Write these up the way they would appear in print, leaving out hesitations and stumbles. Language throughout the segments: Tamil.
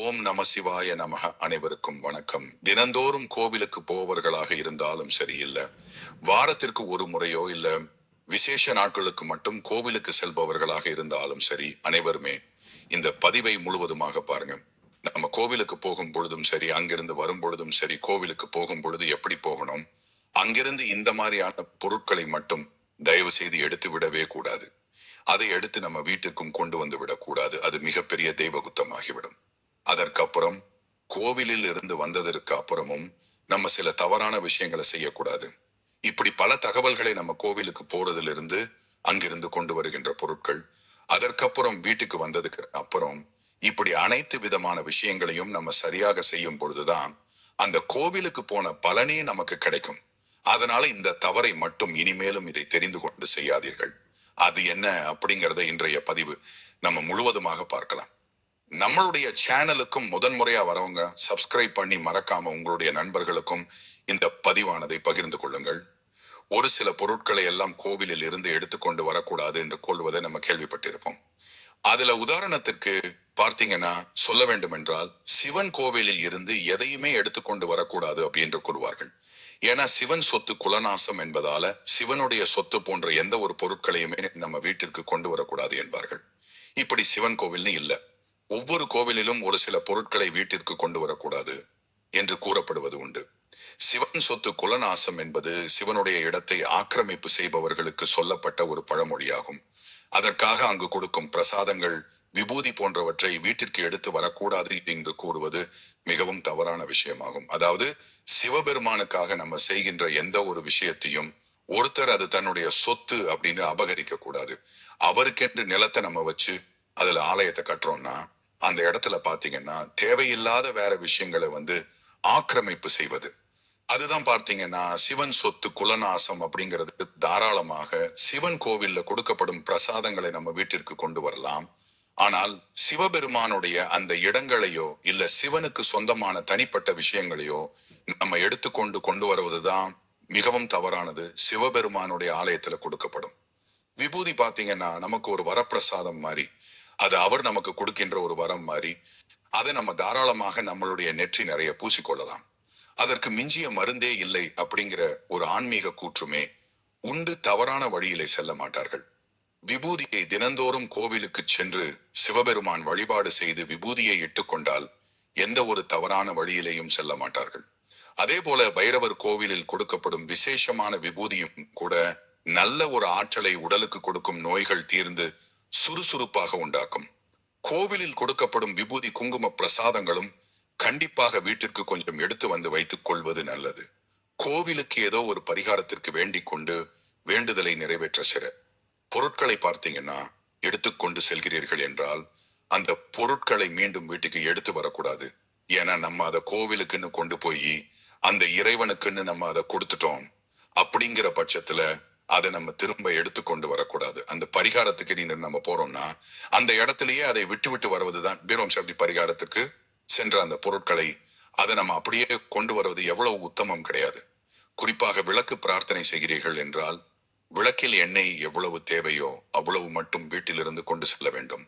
ஓம் நம சிவாய நமக. அனைவருக்கும் வணக்கம். தினந்தோறும் கோவிலுக்கு போவர்களாக இருந்தாலும் சரி, இல்ல வாரத்திற்கு ஒரு முறையோ இல்ல விசேஷ நாட்களுக்கு மட்டும் கோவிலுக்கு செல்பவர்களாக இருந்தாலும் சரி, அனைவருமே இந்த பதிவை முழுவதுமாக பாருங்க. நம்ம கோவிலுக்கு போகும் பொழுதும் சரி, அங்கிருந்து வரும் பொழுதும் சரி, கோவிலுக்கு போகும் பொழுது எப்படி போகணும், அங்கிருந்து இந்த மாதிரியான பொருட்களை மட்டும் தயவு செய்து எடுத்து விடவே கூடாது. அதை எடுத்து நம்ம வீட்டிற்கும் கொண்டு வந்து விடக்கூடாது. அது மிகப்பெரிய தெய்வ குத்தமாகிவிடும். அதற்கப்புறம் கோவிலில் இருந்து வந்ததற்கு அப்புறமும் நம்ம சில தவறான விஷயங்களை செய்யக்கூடாது. இப்படி பல தகவல்களை நம்ம கோவிலுக்கு போறதிலிருந்து அங்கிருந்து கொண்டு வருகின்ற பொருட்கள், அதற்கப்புறம் வீட்டுக்கு வந்ததுக்கு அப்புறம் இப்படி அனைத்து விதமான விஷயங்களையும் நம்ம சரியாக செய்யும் பொழுதுதான் அந்த கோவிலுக்கு போன பலனே நமக்கு கிடைக்கும். அதனால இந்த தவறை மட்டும் இனிமேலும் இதை தெரிந்து கொண்டு செய்யாதீர்கள். அது என்ன அப்படிங்கறத இன்றைய பதிவு நம்ம முழுவதுமாக பார்க்கலாம். நம்மளுடைய சேனலுக்கும் முதன்முறையா வரவங்க சப்ஸ்கிரைப் பண்ணி மறக்காம உங்களுடைய நண்பர்களுக்கும் இந்த பதிவானதை பகிர்ந்து கொள்ளுங்கள். ஒரு சில பொருட்களை எல்லாம் கோவிலில் இருந்து எடுத்துக்கொண்டு வரக்கூடாது என்று கொள்வதை நம்ம கேள்விப்பட்டிருப்போம். அதுல உதாரணத்திற்கு பார்த்தீங்கன்னா சொல்ல வேண்டும் என்றால், சிவன் கோவிலில் இருந்து எதையுமே எடுத்துக்கொண்டு வரக்கூடாது அப்படின்னு கூறுவார்கள். ஏன்னா சிவன் சொத்து குலநாசம் என்பதால சிவனுடைய சொத்து போன்ற எந்த ஒரு பொருட்களையுமே நம்ம வீட்டிற்கு கொண்டு வரக்கூடாது என்பார்கள். இப்படி சிவன் கோவில்னு இல்ல, ஒவ்வொரு கோவிலிலும் ஒரு சில பொருட்களை வீட்டிற்கு கொண்டு வரக்கூடாது என்று கூறப்படுவது உண்டு. சிவன் சொத்து குலநாசம் என்பது சிவனுடைய இடத்தை ஆக்கிரமிப்பு செய்பவர்களுக்கு சொல்லப்பட்ட ஒரு பழமொழியாகும். அதற்காக அங்கு கொடுக்கும் பிரசாதங்கள், விபூதி போன்றவற்றை வீட்டிற்கு எடுத்து வரக்கூடாது என்று கூறுவது மிகவும் தவறான விஷயமாகும். அதாவது சிவபெருமானுக்காக நம்ம செய்கின்ற எந்த ஒரு விஷயத்தையும் ஒருத்தர் அது தன்னுடைய சொத்து அப்படின்னு அபகரிக்க கூடாது. அவருக்கென்று நிலத்தை நம்ம வச்சு அதுல ஆலயத்தை கட்டுறோம்னா அந்த இடத்துல பாத்தீங்கன்னா தேவையில்லாத வேற விஷயங்களை ஆக்கிரமிப்பு செய்வது. அதுதான் பார்த்தீங்கன்னா சிவன் சொத்து குலநாசம் அப்படிங்கிறது. தாராளமாக சிவன் கோவில்ல கொடுக்கப்படும் பிரசாதங்களை நம்ம வீட்டிற்கு கொண்டு வரலாம். ஆனால் சிவபெருமானுடைய அந்த இடங்களையோ இல்ல சிவனுக்கு சொந்தமான தனிப்பட்ட விஷயங்களையோ நம்ம எடுத்துக்கொண்டு கொண்டு வருவதுதான் மிகவும் தவறானது. சிவபெருமானுடைய ஆலயத்துல கொடுக்கப்படும் விபூதி பாத்தீங்கன்னா நமக்கு ஒரு வரப்பிரசாதம் மாதிரி, அது அவர் நமக்கு கொடுக்கின்ற ஒரு வரம் மாதிரி. அதை நம்ம தாராளமாக நம்மளுடைய நெற்றி நிறைய பூசிக்கொள்ளலாம். அதற்கு மிஞ்சிய மருந்தே இல்லை அப்படிங்கிற ஒரு ஆன்மீக கூற்றுமே உண்டு. தவறான வழியிலே செல்ல மாட்டார்கள். விபூதியை தினந்தோறும் கோவிலுக்கு சென்று சிவபெருமான் வழிபாடு செய்து விபூதியை இட்டுக்கொண்டால் எந்த ஒரு தவறான வழியிலேயும் செல்ல மாட்டார்கள். அதே போல பைரவர் கோவிலில் கொடுக்கப்படும் விசேஷமான விபூதியும் கூட நல்ல ஒரு ஆற்றலை உடலுக்கு கொடுக்கும், நோய்கள் தீர்ந்து சுறுசுறுப்பாக உண்டாக்கும். கோவிலில் கொடுக்கப்படும் விபூதி குங்கும பிரசாதங்களும் கண்டிப்பாக வீட்டிற்கு கொஞ்சம் எடுத்து வந்து வைத்துக் கொள்வது நல்லது. கோவிலுக்கு ஏதோ ஒரு பரிகாரத்திற்கு வேண்டிக் கொண்டு வேண்டுதலை நிறைவேற்ற சிற பொருட்களை பார்த்தீங்கன்னா எடுத்துக்கொண்டு செல்கிறீர்கள் என்றால் அந்த பொருட்களை மீண்டும் வீட்டுக்கு எடுத்து வரக்கூடாது. ஏன்னா நம்ம அதை கோவிலுக்குன்னு கொண்டு போய் அந்த இறைவனுக்குன்னு நம்ம அதை கொடுத்துட்டோம் அப்படிங்கிற பட்சத்துல அதை நம்ம திரும்ப எடுத்துக்கொண்டு வரக்கூடாது. அந்த பரிகாரத்துக்கு நம்ம போறோம்னா அந்த இடத்திலேயே அதை விட்டு விட்டு வருவதுதான் பீரோம் சக்தி. பரிகாரத்துக்கு சென்ற அந்த பொருட்களை அதை நம்ம அப்படியே கொண்டு வருவது எவ்வளவு உத்தமம் கிடையாது. குறிப்பாக விளக்கு பிரார்த்தனை செய்கிறீர்கள் என்றால் விளக்கில் எண்ணெய் எவ்வளவு தேவையோ அவ்வளவு மட்டும் வீட்டிலிருந்து கொண்டு செல்ல வேண்டும்.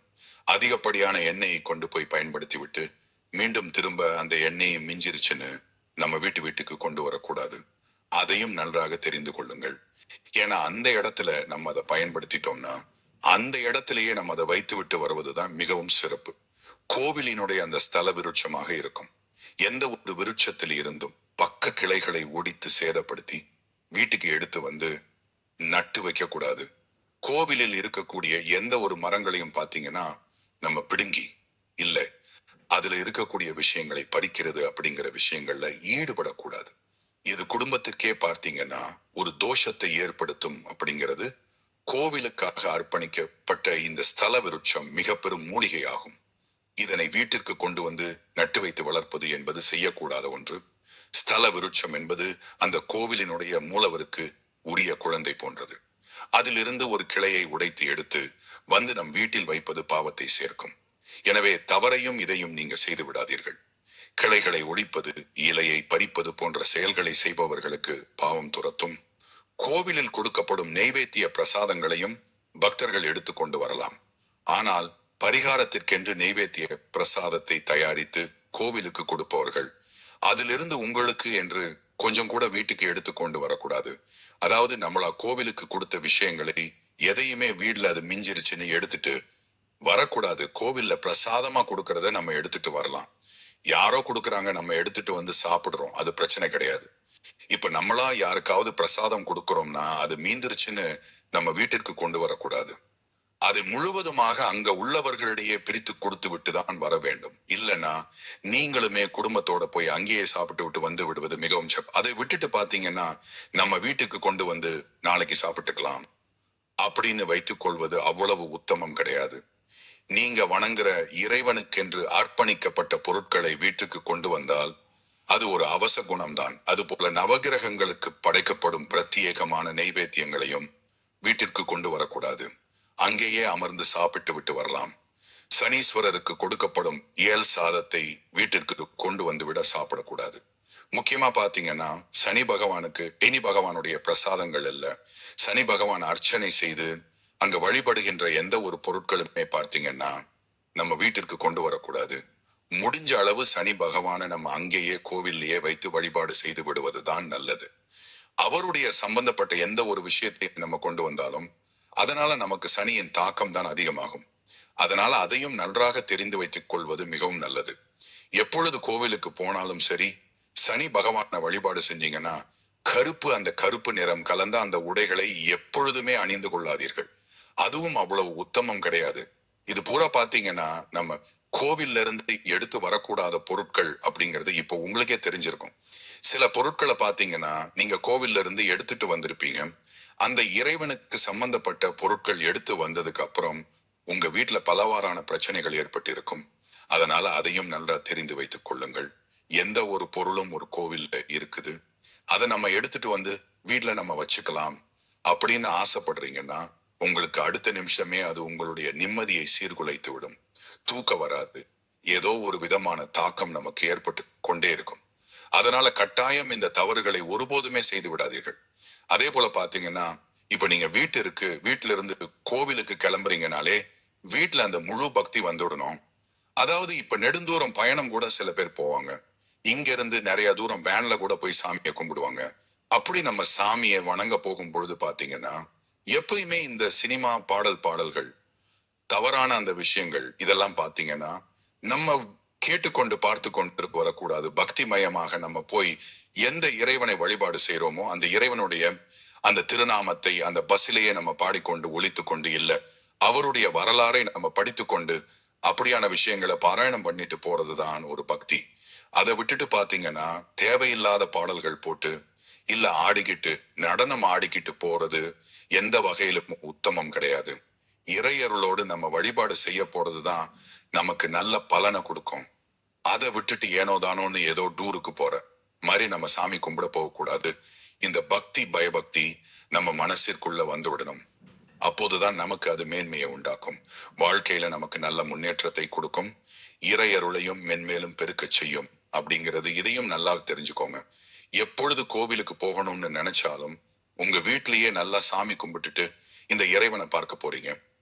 அதிகப்படியான எண்ணெயை கொண்டு போய் பயன்படுத்தி விட்டு மீண்டும் திரும்ப அந்த எண்ணெயை மிஞ்சிருச்சுன்னு நம்ம வீட்டுக்கு கொண்டு வரக்கூடாது. அதையும் நன்றாக தெரிந்து கொள்ளுங்கள். ஏன்னா அந்த இடத்துல நம்ம அதை பயன்படுத்திட்டோம்னா அந்த இடத்திலேயே நம்ம அதை வைத்து விட்டு வருவதுதான் மிகவும் சிறப்பு. கோவிலினுடைய அந்த ஸ்தல விருட்சமாக இருக்கும். எந்த ஒரு விருட்சத்தில் இருந்தும் பக்க கிளைகளை ஒடித்து சேதப்படுத்தி வீட்டுக்கு எடுத்து வந்து நட்டு வைக்க கூடாது. கோவிலில் இருக்கக்கூடிய எந்த ஒரு மரங்களையும் பார்த்தீங்கன்னா நம்ம பிடுங்கி இல்லை அதுல இருக்கக்கூடிய விஷயங்களை பறிக்கிறது அப்படிங்கிற விஷயங்கள்ல ஈடுபடக்கூடாது. இது குடும்பத்திற்கே பார்த்தீங்கன்னா ஒரு தோஷத்தை ஏற்படுத்தும் அப்படிங்கிறது. கோவிலுக்காக அர்ப்பணிக்கப்பட்ட இந்த ஸ்தல விருட்சம் மிக பெரும் மூலிகையாகும். இதனை வீட்டிற்கு கொண்டு வந்து நட்டு வைத்து வளர்ப்பது என்பது செய்யக்கூடாத ஒன்று. ஸ்தல விருட்சம் என்பது அந்த கோவிலினுடைய மூலவருக்கு உரிய குழந்தை போன்றது. அதிலிருந்து ஒரு கிளையை உடைத்து எடுத்து வந்து நம் வீட்டில் வைப்பது பாவத்தை சேர்க்கும். எனவே தவறையும் இதையும் நீங்க செய்து விடாதீர்கள். கிளைகளை ஒழிப்பது, இலையை பறிப்பது போன்ற செயல்களை செய்பவர்களுக்கு பாவம் துரத்தும். கோவிலில் கொடுக்கப்படும் நெய்வேத்திய பிரசாதங்களையும் பக்தர்கள் எடுத்துக்கொண்டு வரலாம். ஆனால் பரிகாரத்திற்கென்று நெய்வேத்திய பிரசாதத்தை தயாரித்து கோவிலுக்கு கொடுத்த விஷயங்களை எதையுமே வீட்டுல அது மிஞ்சிருச்சுன்னு எடுத்துட்டு வரக்கூடாது. கோவில்ல பிரசாதமா கொடுக்கறத நம்ம எடுத்துட்டு வரலாம். யாரோ கொடுக்கறாங்க, நம்ம எடுத்துட்டு வந்து சாப்பிடுறோம், அது பிரச்சனை கிடையாது. இப்ப நம்மளா யாருக்காவது பிரசாதம் கொடுக்கறோம்னா அது மீந்துருச்சுன்னு நம்ம வீட்டிற்கு கொண்டு வரக்கூடாது. அதை முழுவதுமாக அங்க உள்ளவர்களிடையே பிரித்து கொடுத்து விட்டு தான் வர வேண்டும். இல்லைன்னா நீங்களுமே குடும்பத்தோட போய் அங்கேயே சாப்பிட்டு விட்டு வந்து விடுவது மிகவும் அதை விட்டுட்டு பாத்தீங்கன்னா நம்ம வீட்டுக்கு கொண்டு வந்து நாளைக்கு சாப்பிட்டுக்கலாம் அப்படின்னு வைத்துக் கொள்வது அவ்வளவு உத்தமம் கிடையாது. நீங்க வணங்குற இறைவனுக்கென்று அர்ப்பணிக்கப்பட்ட பொருட்களை வீட்டுக்கு கொண்டு வந்தால் அது ஒரு அவச குணம்தான். அது போல நவகிரகங்களுக்கு படைக்கப்படும் பிரத்யேகமான நெய்வேத்தியங்களையும் வீட்டிற்கு கொண்டு வரக்கூடாது. அங்கேயே அமர்ந்து சாப்பிட்டு விட்டு வரலாம். சனீஸ்வரருக்கு கொடுக்கப்படும் ஏல் சாதத்தை வீட்டிற்கு கொண்டு வந்து விட சாப்பிடக்கூடாது. முக்கியமா பாத்தீங்கன்னா சனி பகவானுக்கு இனி பகவானுடைய பிரசாதங்கள் இல்ல. சனி பகவான் அர்ச்சனை செய்து அங்க வழிபடுகின்ற எந்த ஒரு பொருட்களுமே பார்த்தீங்கன்னா நம்ம வீட்டிற்கு கொண்டு வரக்கூடாது. முடிஞ்ச அளவு சனி பகவானை நம்ம அங்கேயே கோவில்லையே வைத்து வழிபாடு செய்து விடுவதுதான் நல்லது. அவருடைய சம்பந்தப்பட்ட எந்த ஒரு விஷயத்தை நம்ம கொண்டு வந்தாலும் அதனால நமக்கு சனியின் தாக்கம் தான் அதிகமாகும். அதனால அதையும் நன்றாக தெரிந்து வைத்துக் கொள்வது மிகவும் நல்லது. எப்பொழுது கோவிலுக்கு போனாலும் சரி, சனி பகவானை வழிபாடு செஞ்சீங்கன்னா கருப்பு, அந்த கருப்பு நிறம் கலந்த அந்த உடைகளை எப்பொழுதுமே அணிந்து கொள்ளாதீர்கள். அதுவும் அவ்வளவு உத்தமம் கிடையாது. இது பூரா பாத்தீங்கன்னா நம்ம கோவில்ல இருந்து எடுத்து வரக்கூடாத பொருட்கள் அப்படிங்கிறது இப்போ உங்களுக்கே தெரிஞ்சிருக்கும். சில பொருட்களை பாத்தீங்கன்னா நீங்க கோவில்ல இருந்து எடுத்துட்டு வந்திருப்பீங்க. அந்த இறைவனுக்கு சம்பந்தப்பட்ட பொருட்கள் எடுத்து வந்ததுக்கு அப்புறம் உங்க வீட்டுல பலவாறான பிரச்சனைகள் ஏற்பட்டு இருக்கும். அதனால அதையும் நல்லா தெரிந்து வைத்துக் கொள்ளுங்கள். எந்த ஒரு பொருளும் ஒரு கோவில்ல இருக்குது, அதை நம்ம எடுத்துட்டு வந்து வீட்டுல நம்ம வச்சுக்கலாம் அப்படின்னு ஆசைப்படுறீங்கன்னா உங்களுக்கு அடுத்த நிமிஷமே அது உங்களுடைய நிம்மதியை சீர்குலைத்து விடும். தூக்கம் வராது. ஏதோ ஒரு விதமான தாக்கம் நமக்கு ஏற்பட்டு கொண்டே இருக்கும். அதனால கட்டாயம் இந்த தவறுகளை ஒருபோதுமே செய்து விடாதீர்கள். அதே போல பாத்தீங்கன்னா இப்ப நீங்க வீட்டுல இருந்து கோவிலுக்கு கிளம்புறீங்கனாலே வீட்டுல அந்த முழு பக்தி வந்துடணும். அதாவது இப்ப நெடுந்தூரம் பயணம் கூட சில பேர் போவாங்க. இங்க இருந்து நிறைய தூரம் வேன்ல கூட போய் சாமியை கும்பிடுவாங்க. அப்படி நம்ம சாமியை வணங்க போகும் பொழுது பாத்தீங்கன்னா எப்பயுமே இந்த சினிமா பாடல்கள், தவறான அந்த விஷயங்கள் இதெல்லாம் பாத்தீங்கன்னா நம்ம கேட்டுக்கொண்டு பார்த்து கொண்டு வரக்கூடாது. பக்தி மயமாக நம்ம போய் எந்த இறைவனை வழிபாடு செய்யறோமோ அந்த இறைவனுடைய அந்த திருநாமத்தை அந்த பஸ்ஸிலேயே நம்ம பாடிக்கொண்டு ஒலித்து கொண்டு இல்ல அவருடைய வரலாறை நம்ம படித்துக்கொண்டு அப்படியான விஷயங்களை பாராயணம் பண்ணிட்டு போறதுதான் ஒரு பக்தி. அதை விட்டுட்டு பாத்தீங்கன்னா தேவையில்லாத பாடல்கள் போட்டு இல்ல ஆடிக்கிட்டு நடனம் ஆடிக்கிட்டு போறது எந்த வகையிலும் உத்தமம் கிடையாது. இறையருளோடு நம்ம வழிபாடு செய்ய போறதுதான் நமக்கு நல்ல பலனை கொடுக்கும். அதை விட்டுட்டு ஏனோ தானோன்னு ஏதோ டூருக்கு போற மாதிரி நம்ம சாமி கும்பிட போகக்கூடாது. இந்த பக்தி பயபக்தி நம்ம மனசிற்குள்ள வந்து விடணும். அப்போதுதான் நமக்கு அது மேன்மையை உண்டாக்கும். வாழ்க்கையில நமக்கு நல்ல முன்னேற்றத்தை கொடுக்கும். இறையருளையும் மென்மேலும் பெருக்க செய்யும் அப்படிங்கிறது இதையும் நல்லா தெரிஞ்சுக்கோங்க. எப்பொழுது கோவிலுக்கு போகணும்னு நினைச்சாலும் உங்க வீட்டிலேயே நல்லா சாமி கும்பிட்டுட்டு இந்த இறைவனை பார்க்க போறீங்க.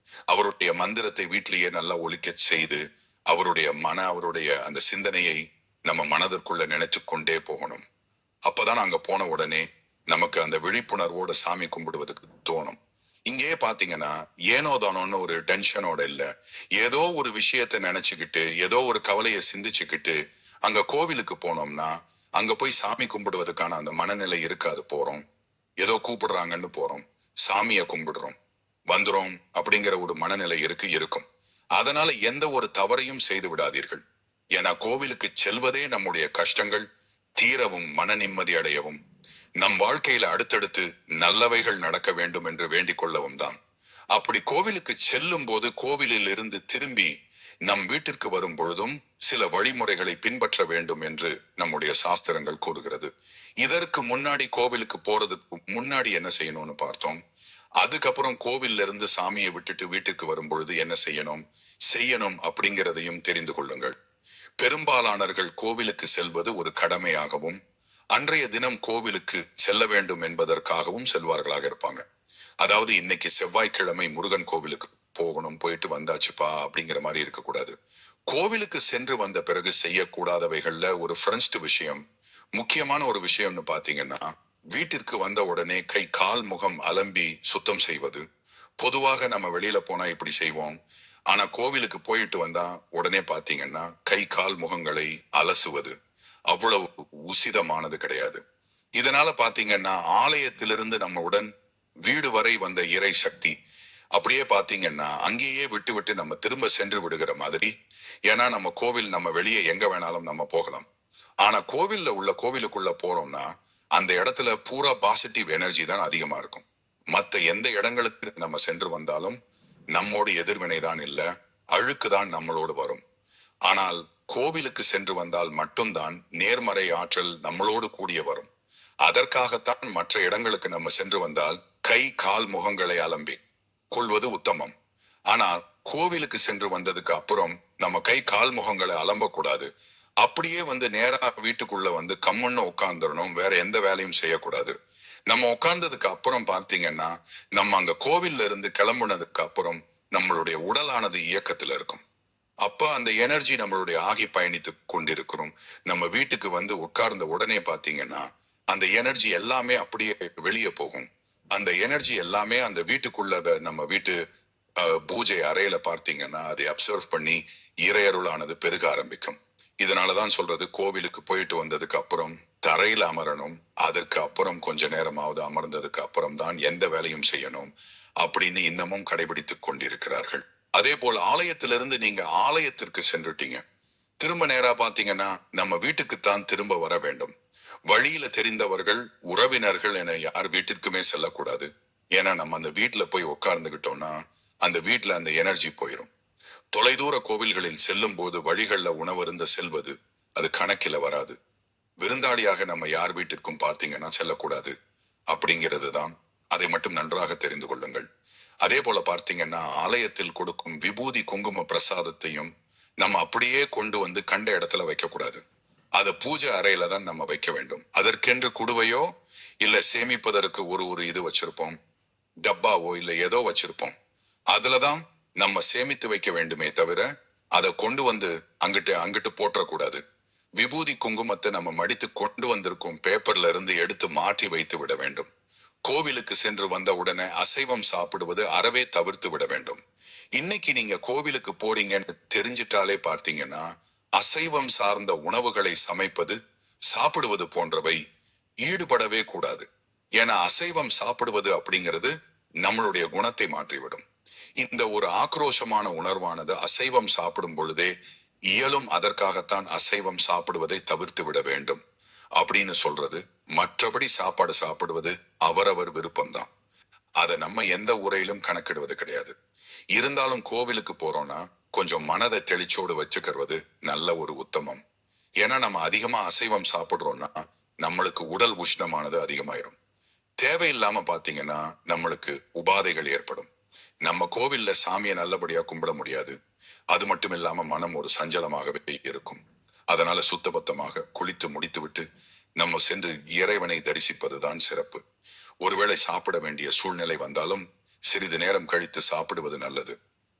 அவருடைய மந்திரத்தை வீட்டிலேயே நல்லா ஒலிக்க செய்து அவருடைய அந்த சிந்தனையை நம்ம மனதிற்குள்ள நினைத்து கொண்டே போகணும். அப்பதான் அங்க போன உடனே நமக்கு அந்த விழிப்புணர்வோட சாமி கும்பிடுவதற்கு தோணும். இங்கே பாத்தீங்கன்னா ஏனோ தானோன்னு ஒரு டென்ஷனோட இல்ல, ஏதோ ஒரு விஷயத்த நினைச்சுக்கிட்டு ஏதோ ஒரு கவலையை சிந்திச்சுக்கிட்டு அங்க கோவிலுக்கு போனோம்னா அங்க போய் சாமி கும்பிடுவதற்கான அந்த மனநிலை இருக்காது. போறோம், ஏதோ கூப்பிடுறாங்கன்னு போறோம், சாமியை கும்பிடுறோம், வந்துரும் அப்படிங்கிற ஒரு மனநிலை இருக்கும். அதனால எந்த ஒரு தவறையும் செய்து விடாதீர்கள். ஏன்னா கோவிலுக்கு செல்வதே நம்முடைய கஷ்டங்கள் தீரவும் மன நிம்மதி அடையவும் நம் வாழ்க்கையில அடுத்தடுத்து நல்லவைகள் நடக்க வேண்டும் என்று வேண்டிக் கொள்ளவும் தான். அப்படி கோவிலுக்கு செல்லும் போது கோவிலில் இருந்து திரும்பி நம் வீட்டிற்கு வரும் பொழுதும் சில வழிமுறைகளை பின்பற்ற வேண்டும் என்று நம்முடைய சாஸ்திரங்கள் கூறுகிறது. இதற்கு முன்னாடி கோவிலுக்கு போறதுக்கு முன்னாடி என்ன செய்யணும்னு பார்த்தோம். அதுக்கப்புறம் கோவில்ல இருந்து சாமியை விட்டுட்டு வீட்டுக்கு வரும் பொழுது என்ன செய்யணும் அப்படிங்கிறதையும் தெரிந்து கொள்ளுங்கள். பெரும்பாலானவர்கள் கோவிலுக்கு செல்வது ஒரு கடமையாகவும் அன்றைய தினம் கோவிலுக்கு செல்ல வேண்டும் என்பதற்காகவும் செல்வார்களாக இருப்பாங்க. அதாவது இன்னைக்கு செவ்வாய்க்கிழமை முருகன் கோவிலுக்கு போகணும், போயிட்டு வந்தாச்சுப்பா அப்படிங்கிற மாதிரி இருக்கக்கூடாது. கோவிலுக்கு சென்று வந்த பிறகு செய்யக்கூடாதவைகள்ல ஒரு ஃபர்ஸ்ட் விஷயம், முக்கியமான ஒரு விஷயம்னு பாத்தீங்கன்னா வீட்டிற்கு வந்த உடனே கை கால் முகம் அலம்பி சுத்தம் செய்வது. பொதுவாக நம்ம வெளியில போனா இப்படி செய்வோம். ஆனா கோவிலுக்கு போயிட்டு வந்தா உடனே பாத்தீங்கன்னா கை கால் முகங்களை அலசுவது அவ்வளவு உசிதமானது கிடையாது. இதனால பாத்தீங்கன்னா ஆலயத்திலிருந்து நம்முடன் வீடு வரை வந்த இறை சக்தி அப்படியே பாத்தீங்கன்னா அங்கேயே விட்டு விட்டு நம்ம திரும்ப சென்று விடுகிற மாதிரி. ஏன்னா நம்ம கோவில் நம்ம வெளியே எங்க வேணாலும் நம்ம போகலாம். ஆனா கோவிலுக்குள்ள போறோம்னா அந்த இடத்துல பூரா பாசிட்டிவ் எனர்ஜி தான் அதிகமா இருக்கும். மத்த எந்த இடங்களுக்கு நம்ம சென்று வந்தாலும் நம்மோடு எதிர்வினை தான் இல்ல, அழுக்கு தான் நம்மளோடு வரும். ஆனால் கோவிலுக்கு சென்று வந்தால் மட்டும்தான் நேர்மறை ஆற்றல் நம்மளோடு கூடிய வரும். அதற்காகத்தான் மற்ற இடங்களுக்கு நம்ம சென்று வந்தால் கை கால் முகங்களை அலம்பி கொள்வது உத்தமம். ஆனால் கோவிலுக்கு சென்று வந்ததுக்கு அப்புறம் நம்ம கை கால் முகங்களை அலம்பக்கூடாது. அப்படியே நேரா வீட்டுக்குள்ள கம்முன்னு உட்கார்ந்துடணும். வேற எந்த வேலையும் செய்யக்கூடாது. நம்ம உட்கார்ந்ததுக்கு அப்புறம் பார்த்தீங்கன்னா நம்ம அங்க கோவில்ல இருந்து கிளம்புனதுக்கு அப்புறம் நம்மளுடைய உடலானது இயக்கத்துல இருக்கும். அப்ப அந்த எனர்ஜி நம்மளுடைய ஆகி பயணித்து கொண்டிருக்கிறோம். நம்ம வீட்டுக்கு உட்கார்ந்த உடனே பாத்தீங்கன்னா அந்த எனர்ஜி எல்லாமே அப்படியே வெளியே போகும். அந்த எனர்ஜி எல்லாமே அந்த வீட்டுக்குள்ள நம்ம வீட்டு பூஜை அறையில பார்த்தீங்கன்னா அதை அப்சர்வ் பண்ணி இறையருளானது பெருக ஆரம்பிக்கும். இதனாலதான் சொல்றது கோவிலுக்கு போயிட்டு வந்ததுக்கு அப்புறம் தரையில அமரணும். அதற்கு அப்புறம் கொஞ்ச நேரமாவது அமர்ந்ததுக்கு அப்புறம் தான் எந்த வேலையும் செய்யணும் அப்படின்னு இன்னமும் கடைபிடித்துக் கொண்டிருக்கிறார்கள். அதே போல் ஆலயத்திலிருந்து நீங்க ஆலயத்திற்கு சென்றுட்டீங்க, திரும்ப நேரா பாத்தீங்கன்னா நம்ம வீட்டுக்குத்தான் திரும்ப வர வேண்டும். வழியில தெரிந்தவர்கள் உறவினர்கள் என யார் வீட்டிற்குமே செல்லக்கூடாது. ஏன்னா நம்ம அந்த வீட்டுல போய் உட்கார்ந்துகிட்டோம்னா அந்த வீட்டுல அந்த எனர்ஜி போயிடும். தொலைதூர கோவில்களில் செல்லும் போது வழிகள்ல உணவருந்த செல்வது அது கணக்கில வராது. விருந்தாளியாக நம்ம யார் வீட்டிற்கும் பார்த்தீங்கன்னா செல்லக்கூடாது அப்படிங்கிறது தான். அதை மட்டும் நன்றாக தெரிந்து கொள்ளுங்கள். அதே போல பார்த்தீங்கன்னா ஆலயத்தில் கொடுக்கும் விபூதி குங்கும பிரசாதத்தையும் நம்ம அப்படியே கொண்டு கண்ட இடத்துல வைக்க கூடாது. அதை பூஜை அறையில தான் நம்ம வைக்க வேண்டும். அதற்கென்று குடுவையோ இல்ல சேமிப்பதற்கு ஒரு இது வச்சிருப்போம், டப்பாவோ இல்ல ஏதோ வச்சிருப்போம். அதுலதான் நம்ம சேமித்து வைக்க வேண்டுமே தவிர அதை கொண்டு அங்கிட்டு அங்கிட்டு போற்றக்கூடாது. விபூதி குங்குமத்தை நம்ம மடித்து கொண்டு வந்திருக்கும் பேப்பர்ல இருந்து எடுத்து மாற்றி வைத்து விட வேண்டும். கோவிலுக்கு சென்று வந்த உடனே அசைவம் சாப்பிடுவது அறவே தவிர்த்து விட வேண்டும். இன்னைக்கு நீங்க கோவிலுக்கு போறீங்கன்னு தெரிஞ்சிட்டாலே பார்த்தீங்கன்னா அசைவம் சார்ந்த உணவுகளை சமைப்பது சாப்பிடுவது போன்றவை ஈடுபடவே கூடாது. ஏன்னா அசைவம் சாப்பிடுவது அப்படிங்கிறது நம்மளுடைய குணத்தை மாற்றிவிடும். இந்த ஒரு ஆக்ரோஷமான உணர்வானது அசைவம் சாப்பிடும் பொழுதே இயலும். அதற்காகத்தான் அசைவம் சாப்பிடுவதை தவிர்த்து விட வேண்டும் அப்படின்னு சொல்றது. மற்றபடி சாப்பாடு சாப்பிடுவது அவரவர் விருப்பம்தான். அதை நம்ம எந்த உரையிலும் கணக்கிடுவது கிடையாது. இருந்தாலும் கோவிலுக்கு போறோம்னா கொஞ்சம் மனதை தெளிச்சோடு வச்சுக்கிறது நல்ல ஒரு உத்தமம். ஏன்னா நம்ம அதிகமா அசைவம் சாப்பிடுறோம்னா நம்மளுக்கு உடல் உஷ்ணமானது அதிகமாயிரும். தேவையில்லாம பாத்தீங்கன்னா நம்மளுக்கு உபாதைகள் ஏற்படும். நம்ம கோவில்ல சாமியை நல்லபடியா கும்பிட முடியாது. அது மட்டும் இல்லாம மனம் ஒரு சஞ்சலமாகவே இருக்கும். அதனால சுத்தபத்தமாக குளித்து முடித்து விட்டு நம்ம சென்று இறைவனை தரிசிப்பதுதான் சிறப்பு. ஒருவேளை சாப்பிட வேண்டிய சூழ்நிலை வந்தாலும் சிறிது நேரம் கழித்து சாப்பிடுவது நல்லது.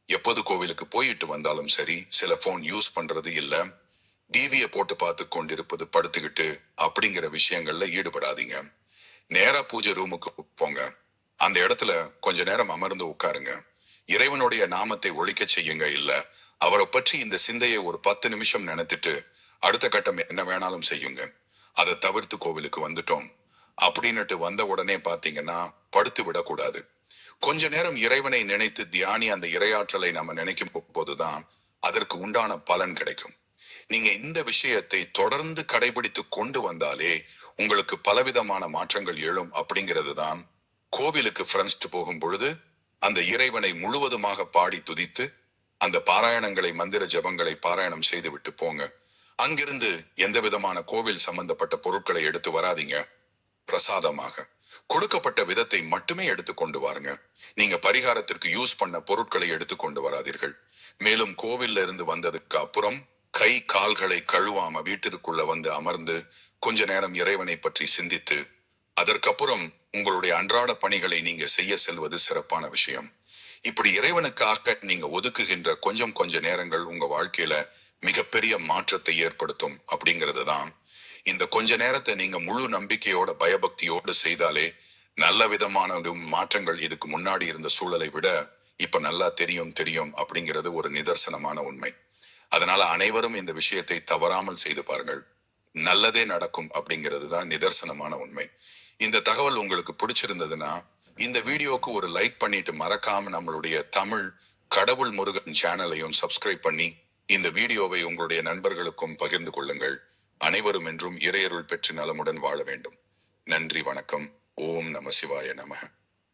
எப்போது கோவிலுக்கு போயிட்டு வந்தாலும் சரி, சில போன் யூஸ் பண்றது இல்ல, டிவியை போட்டு பார்த்து கொண்டிருப்பது, படுத்துக்கிட்டு அப்படிங்கிற விஷயங்கள்ல ஈடுபடாதீங்க. நேரா பூஜை ரூமுக்கு போங்க. அந்த இடத்துல கொஞ்ச நேரம் அமர்ந்து உட்காருங்க. இறைவனுடைய நாமத்தை ஒழிக்க செய்யுங்க. இல்ல அவரை பற்றி இந்த சிந்தையை ஒரு 10 நிமிஷம் நினைத்துட்டு அடுத்த கட்டம் என்ன வேணாலும் செய்யுங்க. அதை தவிர்த்து கோவிலுக்கு வந்துட்டோம் அப்படின்னுட்டு வந்த உடனே பாத்தீங்கன்னா படுத்து விடக்கூடாது. கொஞ்ச நேரம் இறைவனை நினைத்து தியானி அந்த இறையாற்றலை நம்ம நினைக்கும் போதுதான் அதற்கு உண்டான பலன் கிடைக்கும். நீங்க இந்த விஷயத்தை தொடர்ந்து கடைபிடித்து கொண்டு வந்தாலே உங்களுக்கு பலவிதமான மாற்றங்கள் எழும் அப்படிங்கிறது தான். கோவிலுக்கு ஃப்ரெண்ட்ஸ் போகும் பொழுது அந்த இறைவனை முழுவதுமாக பாடி துதித்து அந்த பாராயணங்களை மந்திர ஜபங்களை பாராயணம் செய்து விட்டு போங்க. அங்கிருந்து எந்த விதமான கோவில் சம்பந்தப்பட்ட பொருட்களை எடுத்து வராதீங்க. பிரசாதமாக கொடுக்கப்பட்ட விதத்தை மட்டுமே எடுத்து கொண்டு வாருங்க. நீங்க பரிகாரத்திற்கு யூஸ் பண்ண பொருட்களை எடுத்து கொண்டு வராதீர்கள். மேலும் கோவில்ல இருந்து வந்ததுக்கு அப்புறம் கை கால்களை கழுவாம வீட்டிற்குள்ள அமர்ந்து கொஞ்ச நேரம் இறைவனை பற்றி சிந்தித்து அதற்கப்புறம் உங்களுடைய அன்றாட பணிகளை நீங்க செய்ய செல்வது சிறப்பான விஷயம். இப்படி இறைவனுக்காக நீங்க ஒதுக்குகின்ற கொஞ்ச நேரங்கள் உங்க வாழ்க்கையில மிகப்பெரிய மாற்றத்தை ஏற்படுத்தும் அப்படிங்கிறது தான் இந்த கொஞ்ச நேரத்தை நீங்க முழு நம்பிக்கையோட பயபக்தியோடு செய்தாலே நல்ல விதமான மாற்றங்கள் இதுக்கு முன்னாடி இருந்த சூழலை விட இப்ப நல்லா தெரியும் அப்படிங்கிறது ஒரு நிதர்சனமான உண்மை. அதனால அனைவரும் இந்த விஷயத்தை தவறாமல் செய்து பாருங்கள். நல்லதே நடக்கும் அப்படிங்கிறது தான் நிதர்சனமான உண்மை. இந்த தகவல் உங்களுக்கு பிடிச்சிருந்ததுன்னா இந்த வீடியோக்கு ஒரு லைக் பண்ணிட்டு மறக்காம நம்மளுடைய தமிழ் கடவுள் முருகன் சேனலையும் சப்ஸ்கிரைப் பண்ணி இந்த வீடியோவை உங்களுடைய நண்பர்களுக்கும் பகிர்ந்து கொள்ளுங்கள். அனைவரும் என்றும் இறையருள் பெற்று நலமுடன் வாழ வேண்டும். நன்றி, வணக்கம். ஓம் நம சிவாய நமக.